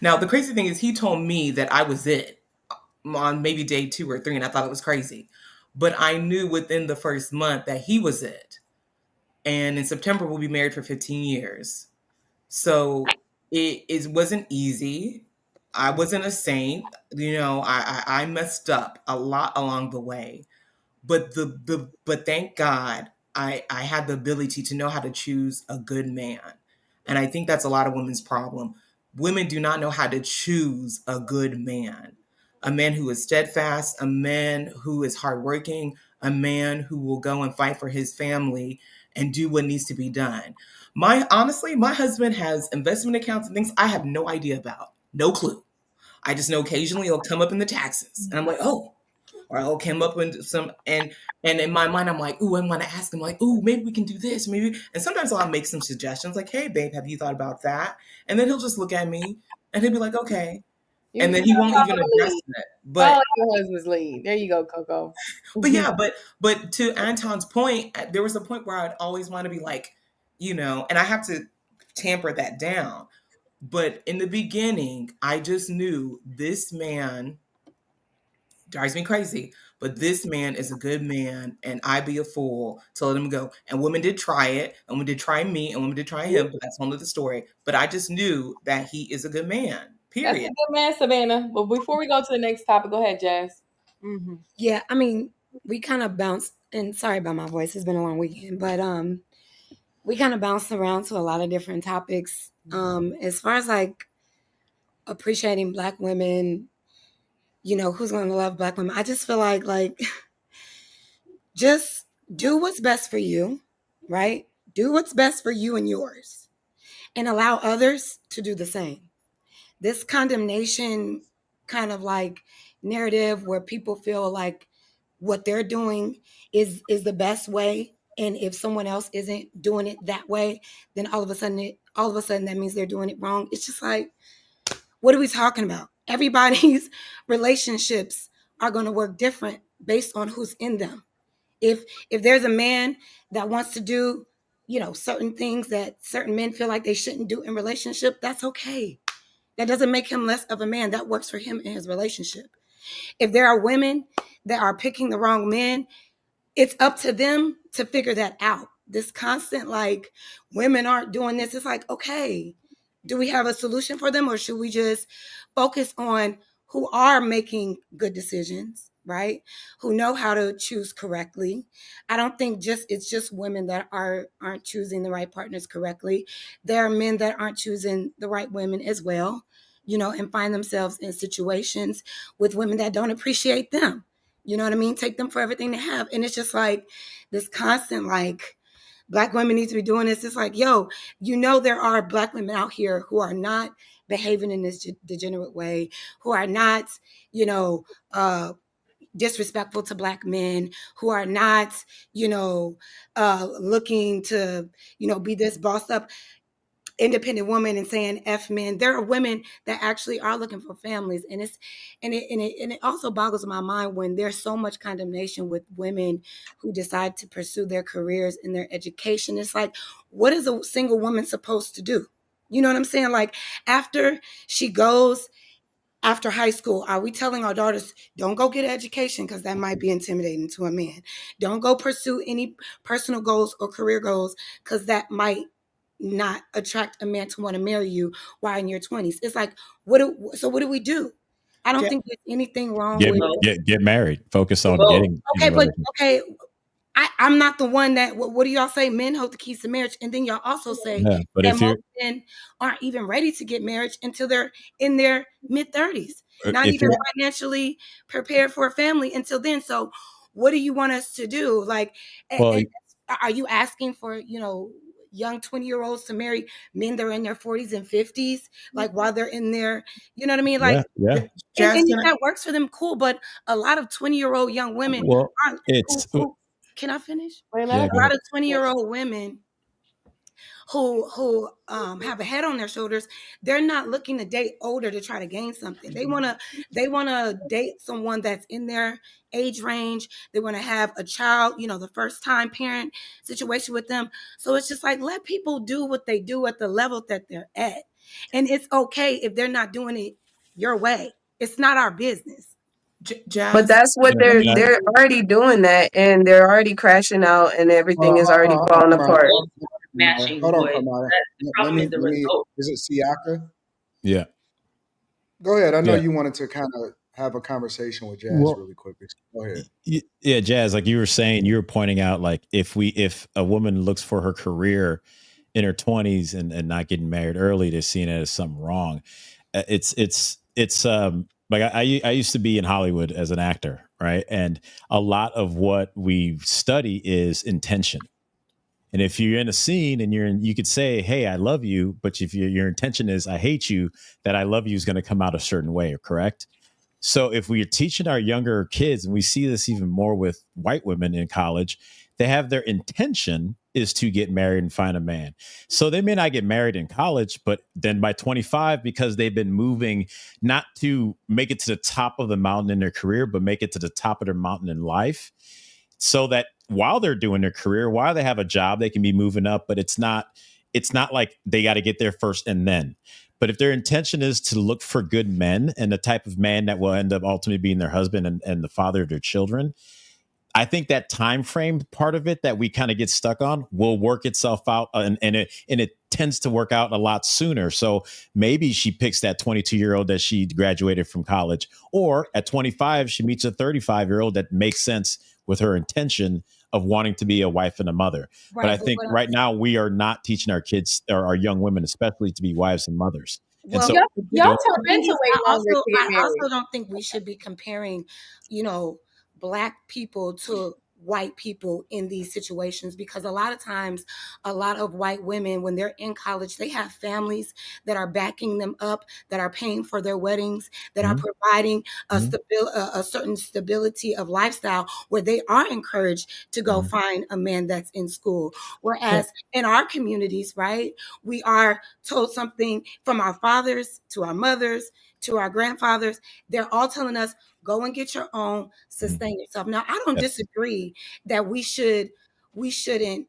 Now, the crazy thing is, he told me that I was it on maybe day 2 or 3, and I thought it was crazy. But I knew within the first month that he was it. And in September, we'll be married for 15 years. So it wasn't easy. I wasn't a saint. I messed up a lot along the way. But thank God I had the ability to know how to choose a good man. And I think that's a lot of women's problem. Women do not know how to choose a good man. A man who is steadfast, a man who is hardworking, a man who will go and fight for his family and do what needs to be done. My husband has investment accounts and things I have no idea about. No clue. I just know occasionally it'll come up in the taxes. And I'm like, oh, or I'll come up with some and in my mind I'm like, ooh, I want to ask him like, ooh, maybe we can do this, maybe. And sometimes I'll make some suggestions like, hey, babe, have you thought about that? And then he'll just look at me and he'll be like, okay, You and then you he don't won't follow even the address lead. it. Follow But your husband's lead. There you go, Coco. but yeah, but to Anton's point, there was a point where I'd always want to be like, and I have to tamper that down. But in the beginning, I just knew this man drives me crazy. But this man is a good man, and I'd be a fool to let him go. And women did try it, and women did try me, and women did try him, but that's another story. But I just knew that he is a good man, That's a period. good man, Savannah. But before we go to the next topic, go ahead, Jazz. Yeah, I mean, we kind of bounced, and sorry about my voice, it's been a long weekend, but we kind of bounced around to a lot of different topics. As far as like appreciating black women, who's going to love black women? I just feel like just do what's best for you, right? Do what's best for you and yours, and allow others to do the same. This condemnation kind of like narrative where people feel like what they're doing is the best way, and if someone else isn't doing it that way, then all of a sudden that means they're doing it wrong. It's just like, what are we talking about? Everybody's relationships are going to work different based on who's in them. If there's a man that wants to do certain things that certain men feel like they shouldn't do in relationship, that's okay. That doesn't make him less of a man. That works for him in his relationship. If there are women that are picking the wrong men, it's up to them to figure that out. This constant like, women aren't doing this. It's like, okay, do we have a solution for them, or should we just focus on who are making good decisions, right? Who know how to choose correctly. I don't think it's just women that aren't choosing the right partners correctly. There are men that aren't choosing the right women as well, and find themselves in situations with women that don't appreciate them. You know what I mean? Take them for everything they have. And it's just like this constant, like, black women need to be doing this. It's like, yo, there are black women out here who are not behaving in this degenerate way, who are not, you know, disrespectful to black men, who are not, looking to, be this bossed up independent woman and saying F men. There are women that actually are looking for families. And it also boggles my mind when there's so much condemnation with women who decide to pursue their careers and their education. It's like, what is a single woman supposed to do? You know what I'm saying? Like, after she goes after high school, are we telling our daughters, don't go get an education because that might be intimidating to a man? Don't go pursue any personal goals or career goals because that might not attract a man to want to marry you while in your 20s. It's like, what do we do? I don't Ja- think there's anything wrong Get with, Both. get married. Focus on Both. getting in a okay, but relationship. okay, I'm not the one that, what do y'all say? Men hold the keys to marriage. And then y'all also say Yeah, but that if you're most men aren't even ready to get married until they're in their mid 30s, not if even you're financially prepared for a family until then. So what do you want us to do? Like, well, are you asking for, young 20-year-olds to marry men that are in their 40s and 50s, like while they're in their, you know what I mean? Like, yeah, yeah. and Jazz, if can I? that works for them, cool. But a lot of 20-year-old young women Well, aren't, it's who can I finish? Wait, let yeah. her A Go lot ahead. of 20-year-old women who have a head on their shoulders, they're not looking to date older to try to gain something. They want to date someone that's in their age range. They want to have a child, the first time parent situation with them. So it's just like, let people do what they do at the level that they're at. And it's okay if they're not doing it your way. It's not our business. But Jazz, that's what let me. they're already doing that, and they're already crashing out, and everything is already falling apart. Matching, Hold on, but Kamara. the problem is the Let me. result. Is it Siaka? Yeah. Go ahead. I know Yeah. you wanted to kind of have a conversation with Jazz Well, really quickly. Go ahead. yeah, Jazz, like you were saying, you were pointing out, like if a woman looks for her career in her 20s and not getting married early, they're seeing it as something wrong. It's like I used to be in Hollywood as an actor, right? And a lot of what we study is intention. And if you're in a scene and you could say, "Hey, I love you," but if your intention is, "I hate you," that "I love you" is going to come out a certain way, correct? So if we're teaching our younger kids, and we see this even more with white women in college, they have their intention is to get married and find a man. So they may not get married in college, but then by 25, because they've been moving not to make it to the top of the mountain in their career, but make it to the top of their mountain in life, so that while they're doing their career, while they have a job, they can be moving up, but it's not like they got to get there first and then. But if their intention is to look for good men and the type of man that will end up ultimately being their husband and the father of their children, I think that time frame part of it that we kind of get stuck on will work itself out, and it tends to work out a lot sooner. So maybe she picks that 22-year-old that she graduated from college, or at 25 she meets a 35-year-old that makes sense with her intention of wanting to be a wife and a mother. Right, but I think right now we are not teaching our kids or our young women especially to be wives and mothers. And Well, so Y'all tell men to wait I longer also to get I married. also don't think we should be comparing, you know, black people to white people in these situations, because a lot of times a lot of white women, when they're in college, they have families that are backing them up, that are paying for their weddings, that are Mhm. providing Mhm. a certain stability of lifestyle, where they are encouraged to go Mhm. find a man that's in school. Yeah. Whereas in our communities, right, we are told something from our fathers to our mothers to our grandfathers. They're all telling us, go and get your own, Mhm. sustain yourself. Now, I don't Yes. disagree that we shouldn't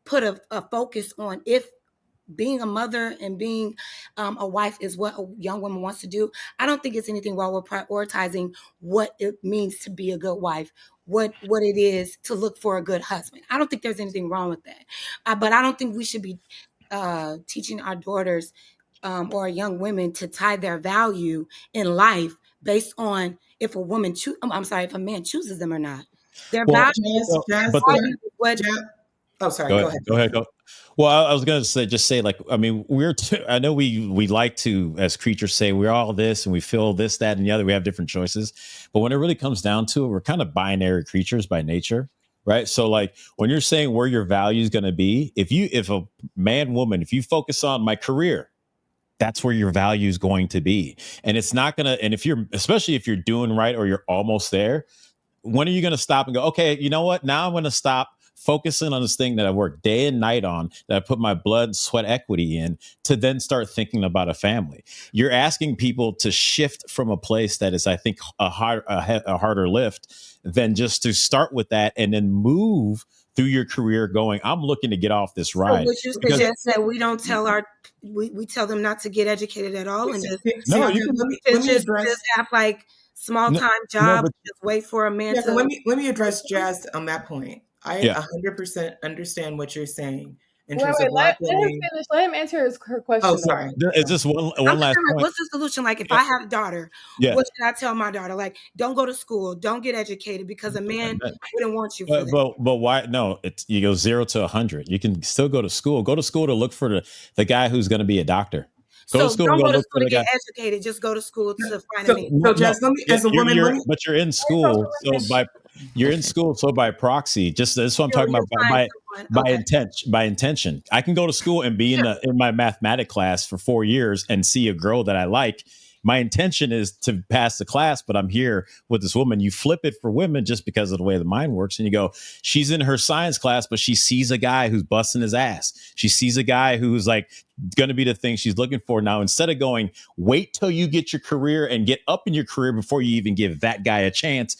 put a focus on if being a mother and being a wife is what a young woman wants to do. I don't think it's anything wrong with prioritizing what it means to be a good wife, what it is to look for a good husband. I don't think there's anything wrong with that. But I don't think we should be teaching our daughters or young women to tie their value in life based on if a woman I'm sorry, if a man chooses them or not. Their Well, value, Jazz, so, Jazz, but value is what. Jazz. Oh, sorry. go Go ahead. ahead. Go ahead. Go. Well, I was going to say, like, I mean, I know we like to, as creatures, say we're all this and we feel this, that, and the other. We have different choices, but when it really comes down to it, we're kind of binary creatures by nature, right? So, like, when you're saying where your value is going to be, if a man, woman, if you focus on my career, that's where your value is going to be, and it's not gonna. And if you're, especially if you're doing right or you're almost there, when are you going to stop and go, okay, you know what? Now I'm going to stop focusing on this thing that I work day and night on, that I put my blood, sweat, equity in, to then start thinking about a family. You're asking people to shift from a place that is, I think, a harder lift than just to start with that and then move through your career going, I'm looking to get off this So ride. would you Because suggest that we don't tell we tell them not to get educated at all, and just no, you Siaka, can, let me just address. have like small no, time no, jobs, but just wait for a man Yeah, so to. let me address Jazz on that point. I yeah. 100% understand what you're saying in Wait, terms of wait, black let him women. finish. Let him answer her Oh, question though. sorry. It's just I'm one just last saying, like, point. what's the solution? Like, if Yeah. I have a daughter, Yeah. what should I tell my daughter? Like, don't go to school, don't get educated, because a man wouldn't want you for that. But why? No, it's you go 0 to 100. You can still go to school. Go to school to look for the guy who's going to be a doctor. Go to So school and don't go go to look school for to the get guy. educated. Just go to school to find a So, man. so No, Jazz, let me, yeah, as a woman, let me. but you're in school, so you're in school, so by proxy, just that's what I'm talking You'll about find someone. Okay. by intention. I can go to school and be Sure. in my mathematics class for 4 years and see a girl that I like. My intention is to pass the class, but I'm here with this woman. You flip it for women just because of the way the mind works, and you go, she's in her science class, but she sees a guy who's busting his ass. She sees a guy who's like going to be the thing she's looking for. Now, instead of going, wait till you get your career and get up in your career before you even give that guy a chance,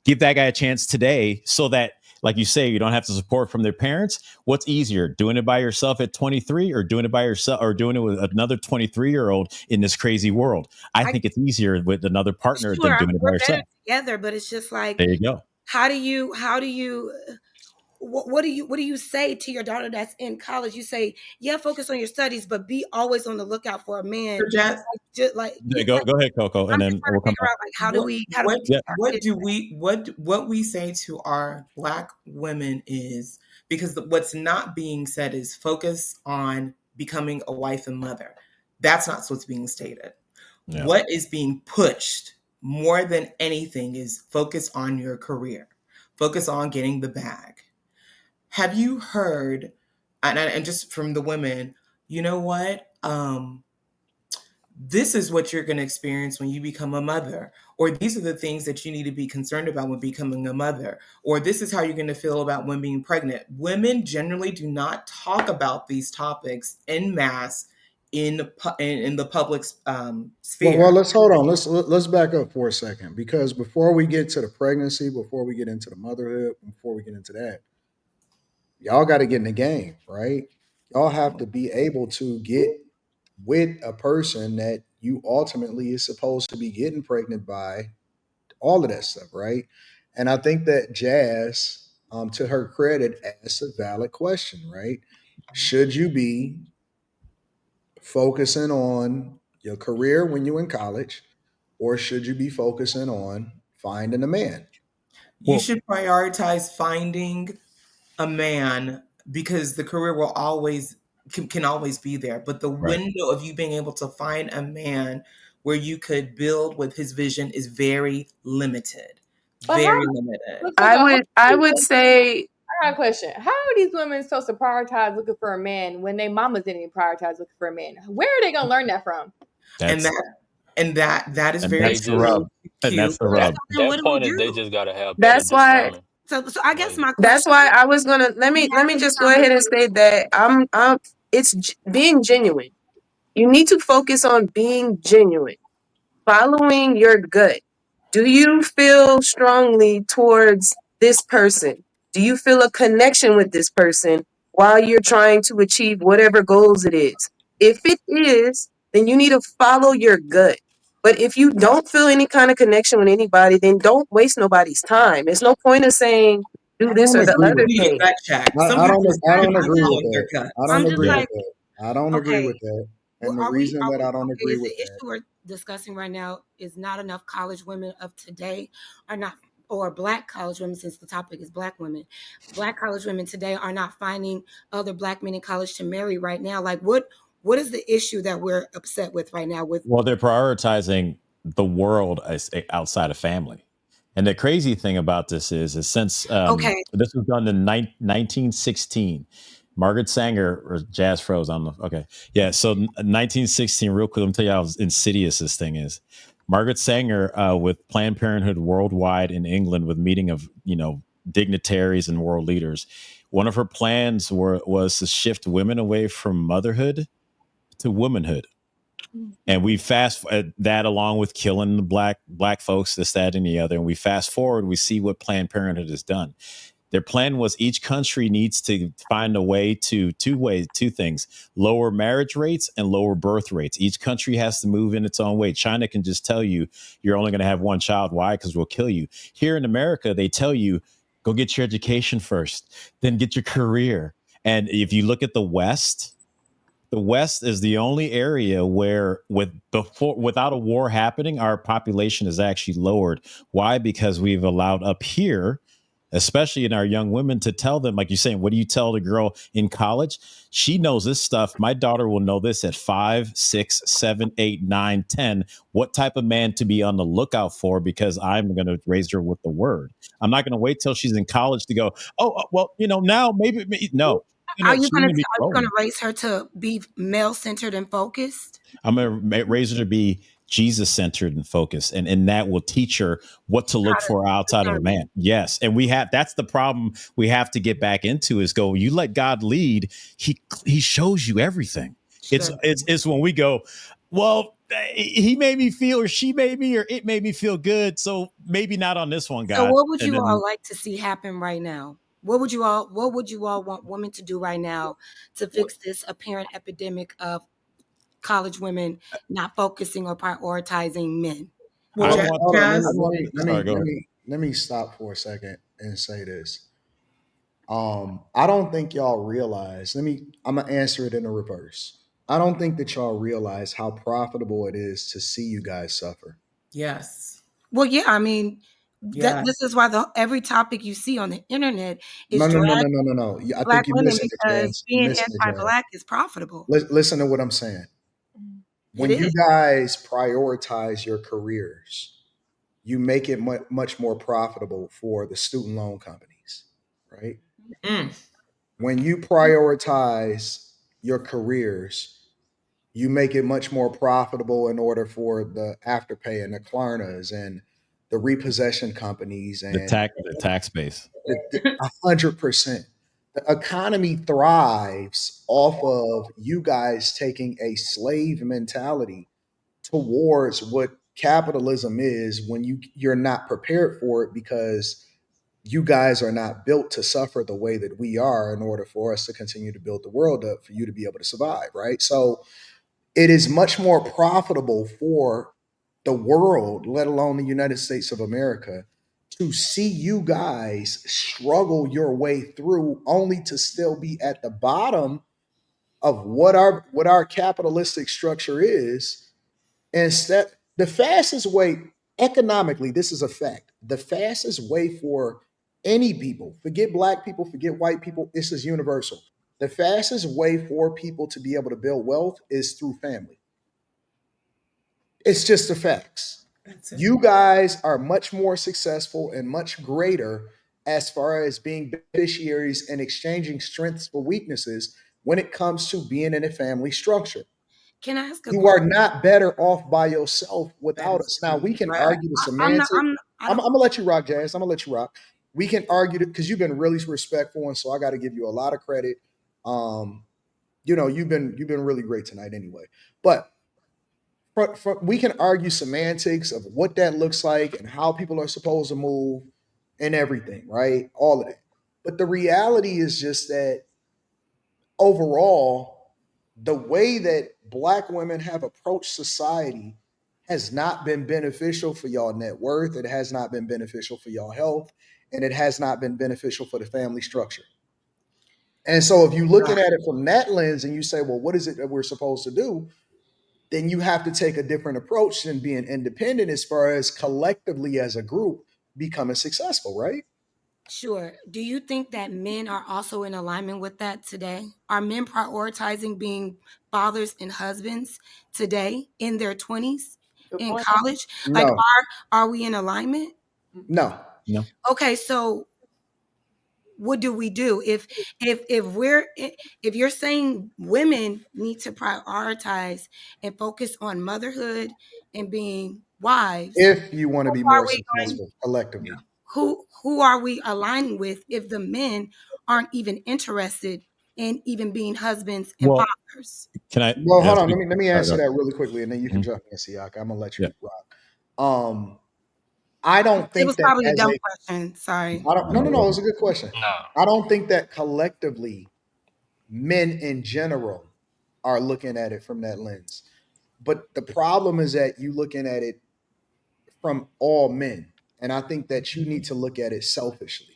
give that guy a chance today, so that like you say, you don't have to support from their parents. What's easier, doing it by yourself at 23 or doing it by yourself or doing it with another 23-year-old in this crazy world? I think it's easier with another partner than doing it by we're yourself. better together, but it's just like, there you go. How do you what do you say to your daughter that's in college? You say, yeah, focus on your studies, but be always on the lookout for a man. Jazz, Just like, Go ahead, Coco, and then we'll come back. like, how do we what we say to our Black women is, because what's not being said is focus on becoming a wife and mother. That's not what's being stated. Yeah. What is being pushed more than anything is focus on your career, focus on getting the bag. Have you heard, and just from the women, you know what? This is what you're going to experience when you become a mother, or these are the things that you need to be concerned about when becoming a mother, or this is how you're going to feel about when being pregnant. Women generally do not talk about these topics en masse in the public sphere. Well, let's hold on. Let's back up for a second, because before we get to the pregnancy, before we get into the motherhood, before we get into that, y'all got to get in the game, right? Y'all have to be able to get with a person that you ultimately is supposed to be getting pregnant by, all of that stuff, right? And I think that Jazz, to her credit, asked a valid question, right? Should you be focusing on your career when you're in college, or should you be focusing on finding a man? You should prioritize finding a man, because the career will always can always be there, but the window of you being able to find a man where you could build with his vision is very limited. Very limited. I would say, I got a question. How are these women supposed to prioritize looking for a man when their mamas didn't even prioritize looking for a man? Where are they gonna learn that from? That is very the rub. And that's the rub. That point is, they just gotta have. That's why. So I guess my question, that's why I was gonna let me just go ahead and say that it's being genuine. You need to focus on being genuine, following your gut. Do you feel strongly towards this person? Do you feel a connection with this person while you're trying to achieve whatever goals it is? If it is, then you need to follow your gut. But if you don't feel any kind of connection with anybody, then don't waste nobody's time. There's no point of saying do this or the other thing. I don't agree with that. I don't agree with that. I don't agree with that. And the reason that I don't agree with the issue we're discussing right now is not enough college women of today are not, or Black college women, since the topic is Black women. Black college women today are not finding other Black men in college to marry right now. Like, what is the issue that we're upset with right now? Well, they're prioritizing the world outside of family. And the crazy thing about this is since this was done in 1916, Margaret Sanger, or Jazz froze on the, okay. Yeah. So 1916, real quick, let me tell you how insidious this thing is. Margaret Sanger, with Planned Parenthood worldwide in England, with meeting of, dignitaries and world leaders, one of her plans was to shift women away from motherhood to womanhood. And we fast that, along with killing the black folks, this, that, and the other. And we fast forward, we see what Planned Parenthood has done. Their plan was each country needs to find a way to two things: lower marriage rates and lower birth rates. Each country has to move in its own way. China can just tell you you're only going to have one child. Why? Because we'll kill you. Here in America, they tell you go get your education first, then get your career. And if you look at the West is the only area where without a war happening, our population is actually lowered. Why? Because we've allowed up here, especially in our young women, to tell them, like you're saying, what do you tell the girl in college? She knows this stuff. My daughter will know this at 5, 6, 7, 8, 9, 10, what type of man to be on the lookout for, because I'm going to raise her with the word. I'm not going to wait till she's in college to go, well, now maybe, no. Are you going to raise her to be male-centered and focused? I'm going to raise her to be Jesus-centered and focused, and that will teach her what to look for outside of a man. Yes, and that's the problem we have to get back into, is you let God lead. He shows you everything. Sure. It's when we go, well, he made me feel, or she made me, or it made me feel good, so maybe not on this one, God. So what would you all like to see happen right now? What would you all want women to do right now to fix this apparent epidemic of college women not focusing or prioritizing men? Well, I Hold on, want. hold on. I Jazz. want. Sorry, go ahead. Let me stop for a second and say this. I don't think y'all realize. I'm gonna answer it in the reverse. I don't think that y'all realize how profitable it is to see you guys suffer. Yes. Well, yeah, I mean, Yeah. this is why every topic you see on the internet No, is no, no, drag no, no, no, no. I black think you're women missing it, because Jazz. You're being missing it, Jazz. anti-black is profitable. Listen to what I'm saying. It When you is. guys prioritize your careers, you make it much more profitable for the student loan companies, right? Mm. When you prioritize your careers, you make it much more profitable in order for the Afterpay and the Klarnas and the repossession companies and The tax base. 100%. The economy thrives off of you guys taking a slave mentality towards what capitalism is when you're not prepared for it because you guys are not built to suffer the way that we are in order for us to continue to build the world up for you to be able to survive, right? So it is much more profitable for the world, let alone the United States of America, to see you guys struggle your way through only to still be at the bottom of what our capitalistic structure is. Instead, the fastest way economically, this is a fact. The fastest way for any people, forget black people, forget white people, this is universal. The fastest way for people to be able to build wealth is through family. It's just the facts. That's it. You guys are much more successful and much greater as far as being beneficiaries and exchanging strengths for weaknesses when it comes to being in a family structure. Can I ask a You are question? not better off by yourself That without is us. Now true. we can Right. argue the I'm not. semantic. I I'm don't. gonna let you rock, Jazz. I'm gonna let you rock. We can argue it because you've been really respectful, and so I got to give you a lot of credit. Um, you've been really great tonight, anyway. But we can argue semantics of what that looks like and how people are supposed to move and everything, right? All of that. But the reality is just that overall, the way that black women have approached society has not been beneficial for y'all net worth. It has not been beneficial for y'all health, and it has not been beneficial for the family structure. And so, if you're looking at it from that lens and you say, well, what is it that we're supposed to do? Then you have to take a different approach than being independent as far as collectively as a group becoming successful, right? Sure. Do you think that men are also in alignment with that today? Are men prioritizing being fathers and husbands today in their 20s Good in point. college? Like, No, are we in alignment? no. No. Okay, so what do we do if you're saying women need to prioritize and focus on motherhood and being wives? If you want to Who be are more we going? successful collectively. Who are we aligning with if the men aren't even interested in even being husbands and Well, fathers? can I? Well, hold Yes. on. Let me Sorry, answer go that really quickly, and then you can ahead. jump in, Siak. I'm gonna let Yeah. you rock. Um, I don't It think was that probably a as dumb a question. Sorry. I don't no no no, it's a good question. No. I don't think that collectively men in general are looking at it from that lens. But the problem is that you looking at it from all men. And I think that you need to look at it selfishly.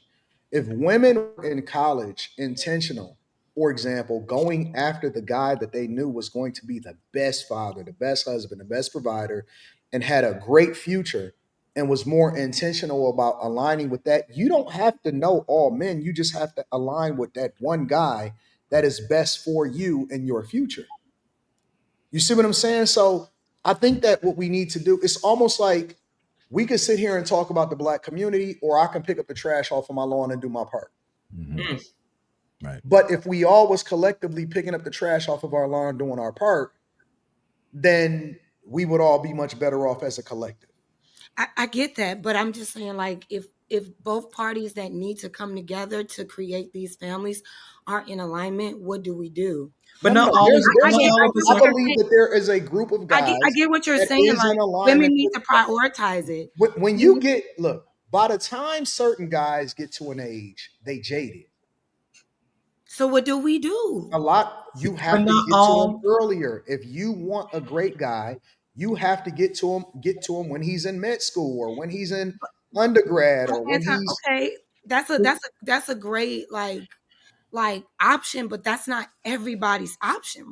If women were in college intentional, for example, going after the guy that they knew was going to be the best father, the best husband, the best provider, and had a great future and was more intentional about aligning with that, you don't have to know all men. You just have to align with that one guy that is best for you and your future. You see what I'm saying? So I think that what we need to do, it's almost like we could sit here and talk about the black community, or I can pick up the trash off of my lawn and do my part. Mhm. Mm. Right. But if we all was collectively picking up the trash off of our lawn doing our part, then we would all be much better off as a collective. I get that, but I'm just saying, like, if both parties that need to come together to create these families aren't in alignment, what do we do? No, But no, not no. all There's is I there's not get, a all I of get us I what are. you're believe saying. that there is a group of I guys get what you're that saying. is in Like, women alignment need with to prioritize it. when you You- get look, By the time certain guys get to an age, they jaded. So what do we do? A lot, you But have to not get to him all. earlier. If you want a great guy, you have to get to him when he's in med school or when he's in undergrad or when Anton, he's okay, that's a great like option, but that's not everybody's option,